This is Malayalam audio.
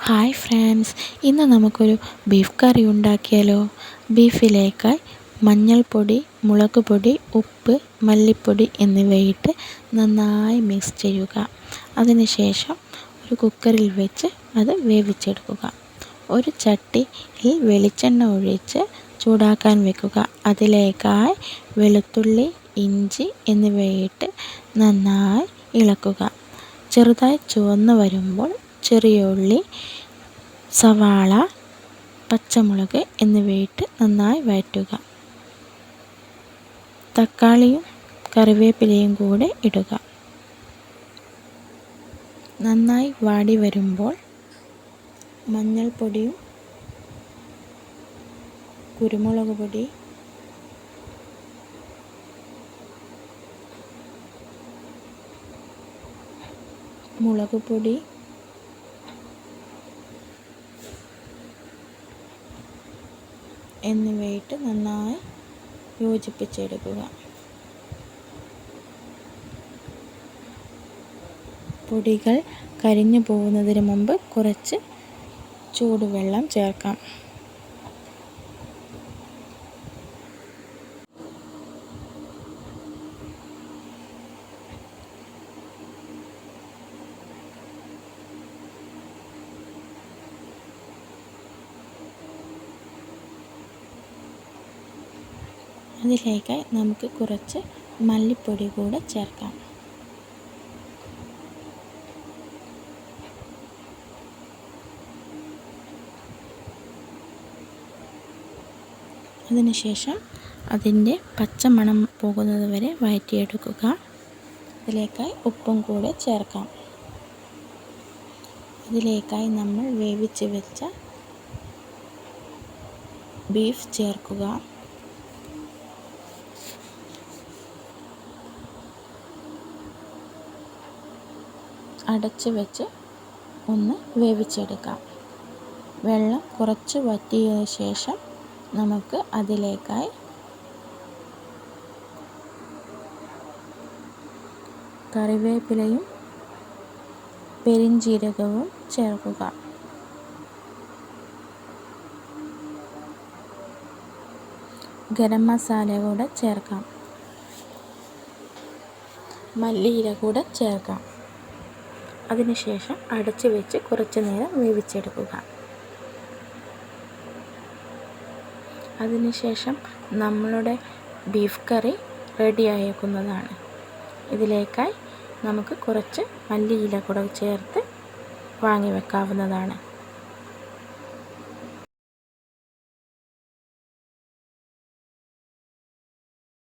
ഹായ് ഫ്രണ്ട്സ്, ഇന്ന് നമുക്കൊരു ബീഫ് കറി ഉണ്ടാക്കിയാലോ. ബീഫിലേക്കായി മഞ്ഞൾപ്പൊടി, മുളക് പൊടി, ഉപ്പ്, മല്ലിപ്പൊടി എന്നിവയിട്ട് നന്നായി മിക്സ് ചെയ്യുക. അതിനുശേഷം ഒരു കുക്കറിൽ വെച്ച് അത് വേവിച്ചെടുക്കുക. ഒരു ചട്ടിയിൽ വെളിച്ചെണ്ണ ഒഴിച്ച് ചൂടാക്കാൻ വെക്കുക. അതിലേക്കായി വെളുത്തുള്ളി, ഇഞ്ചി എന്നിവയിട്ട് നന്നായി ഇളക്കുക. ചെറുതായി ചുവന്ന് വരുമ്പോൾ ചെറിയ ഉള്ളി, സവാള, പച്ചമുളക് എന്നിവയിട്ട് നന്നായി വഴറ്റുക. തക്കാളിയും കറിവേപ്പിലയും കൂടെ ഇടുക. നന്നായി വാടി വരുമ്പോൾ മഞ്ഞൾപ്പൊടിയും കുരുമുളക് പൊടി, മുളക് പൊടി, എന്നിവയിട്ട് നന്നായി യോജിപ്പിച്ചെടുക്കുക. പൊടികൾ കരിഞ്ഞു പോകുന്നതിന് മുമ്പ് കുറച്ച് ചൂടുവെള്ളം ചേർക്കാം. അതിലേക്ക് നമുക്ക് കുറച്ച് മല്ലിപ്പൊടി കൂടെ ചേർക്കാം. അതിനുശേഷം അതിൻ്റെ പച്ചമണം പോകുന്നത് വരെ വഴറ്റിയെടുക്കുക. അതിലേക്കായി ഉപ്പും കൂടെ ചേർക്കാം. അതിലേക്കായി നമ്മൾ വേവിച്ച് വെച്ച ബീഫ് ചേർക്കുക. അടച്ച് വെച്ച് ഒന്ന് വേവിച്ചെടുക്കാം. വെള്ളം കുറച്ച് വറ്റിയ ശേഷം നമുക്ക് അതിലേക്കായി കറിവേപ്പിലയും പെരിഞ്ജീരകവും ചേർക്കുക. ഗരം മസാല കൂടെ ചേർക്കാം. മല്ലിയില കൂടെ ചേർക്കാം. അതിനുശേഷം അടച്ച് വെച്ച് കുറച്ച് നേരം വേവിച്ചെടുക്കുക. അതിനുശേഷം നമ്മളുടെ ബീഫ് കറി റെഡിയായേക്കുന്നതാണ്. ഇതിലേക്കായി നമുക്ക് കുറച്ച് മല്ലിയില കൂടെ ചേർത്ത് വാങ്ങി വെക്കാവുന്നതാണ്.